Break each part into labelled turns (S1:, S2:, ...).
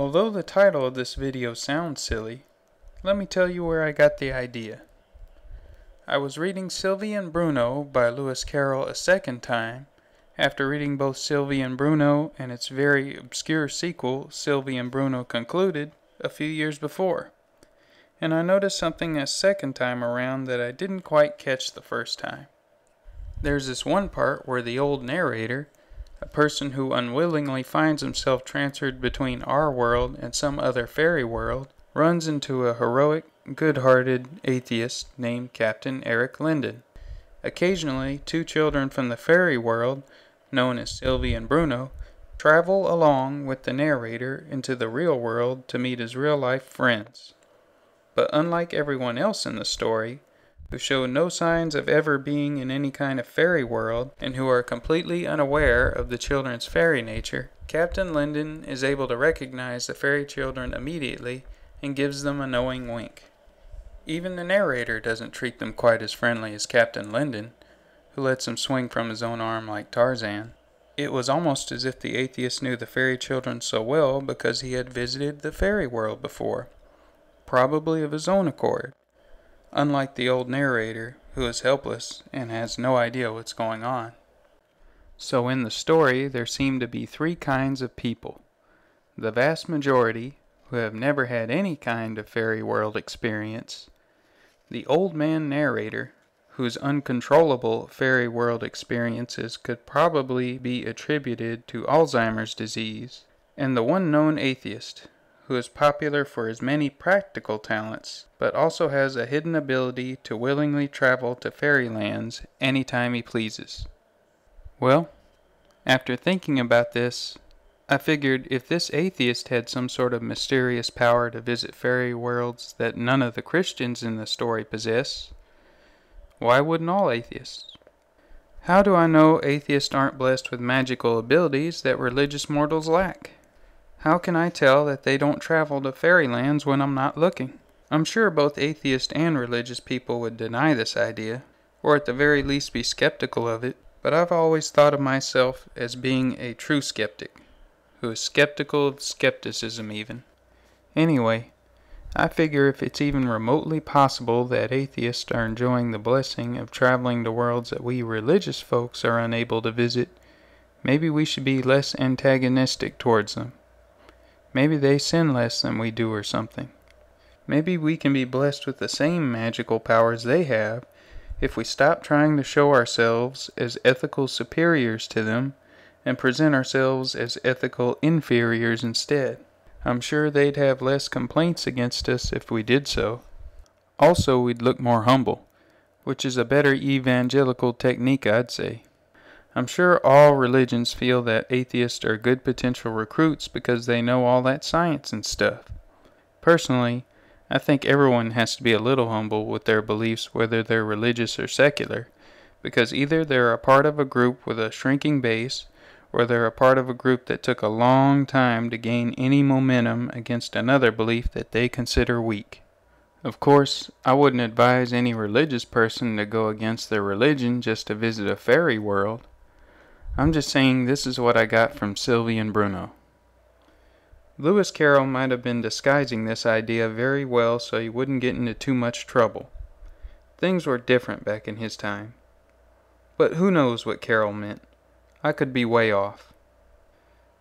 S1: Although the title of this video sounds silly, let me tell you where I got the idea. I was reading Sylvie and Bruno by Lewis Carroll a second time, after reading both Sylvie and Bruno and its very obscure sequel, Sylvie and Bruno Concluded, a few years before. And I noticed something a second time around that I didn't quite catch the first time. There's this one part where the old narrator, a person who unwillingly finds himself transferred between our world and some other fairy world, runs into a heroic, good-hearted atheist named Captain Lindon. Occasionally, two children from the fairy world, known as Sylvie and Bruno, travel along with the narrator into the real world to meet his real-life friends. But unlike everyone else in the story, who show no signs of ever being in any kind of fairy world, and who are completely unaware of the children's fairy nature, Captain Lindon is able to recognize the fairy children immediately and gives them a knowing wink. Even the narrator doesn't treat them quite as friendly as Captain Lindon, who lets them swing from his own arm like Tarzan. It was almost as if the atheist knew the fairy children so well because he had visited the fairy world before, probably of his own accord. Unlike the old narrator, who is helpless and has no idea what's going on. So in the story, there seem to be three kinds of people. The vast majority, who have never had any kind of fairy world experience. The old man narrator, whose uncontrollable fairy world experiences could probably be attributed to Alzheimer's disease. And the one known atheist, who is popular for his many practical talents, but also has a hidden ability to willingly travel to fairylands anytime he pleases. Well, after thinking about this, I figured if this atheist had some sort of mysterious power to visit fairy worlds that none of the Christians in the story possess, why wouldn't all atheists? How do I know atheists aren't blessed with magical abilities that religious mortals lack? How can I tell that they don't travel to fairylands when I'm not looking? I'm sure both atheist and religious people would deny this idea, or at the very least be skeptical of it, but I've always thought of myself as being a true skeptic, who is skeptical of skepticism even. Anyway, I figure if it's even remotely possible that atheists are enjoying the blessing of traveling to worlds that we religious folks are unable to visit, maybe we should be less antagonistic towards them. Maybe they sin less than we do or something. Maybe we can be blessed with the same magical powers they have if we stop trying to show ourselves as ethical superiors to them and present ourselves as ethical inferiors instead. I'm sure they'd have less complaints against us if we did so. Also, we'd look more humble, which is a better evangelical technique, I'd say. I'm sure all religions feel that atheists are good potential recruits because they know all that science and stuff. Personally, I think everyone has to be a little humble with their beliefs, whether they're religious or secular, because either they're a part of a group with a shrinking base, or they're a part of a group that took a long time to gain any momentum against another belief that they consider weak. Of course, I wouldn't advise any religious person to go against their religion just to visit a fairy world. I'm just saying this is what I got from Sylvie and Bruno. Lewis Carroll might have been disguising this idea very well so he wouldn't get into too much trouble. Things were different back in his time. But who knows what Carroll meant? I could be way off.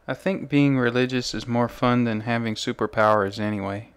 S1: I think being religious is more fun than having superpowers anyway.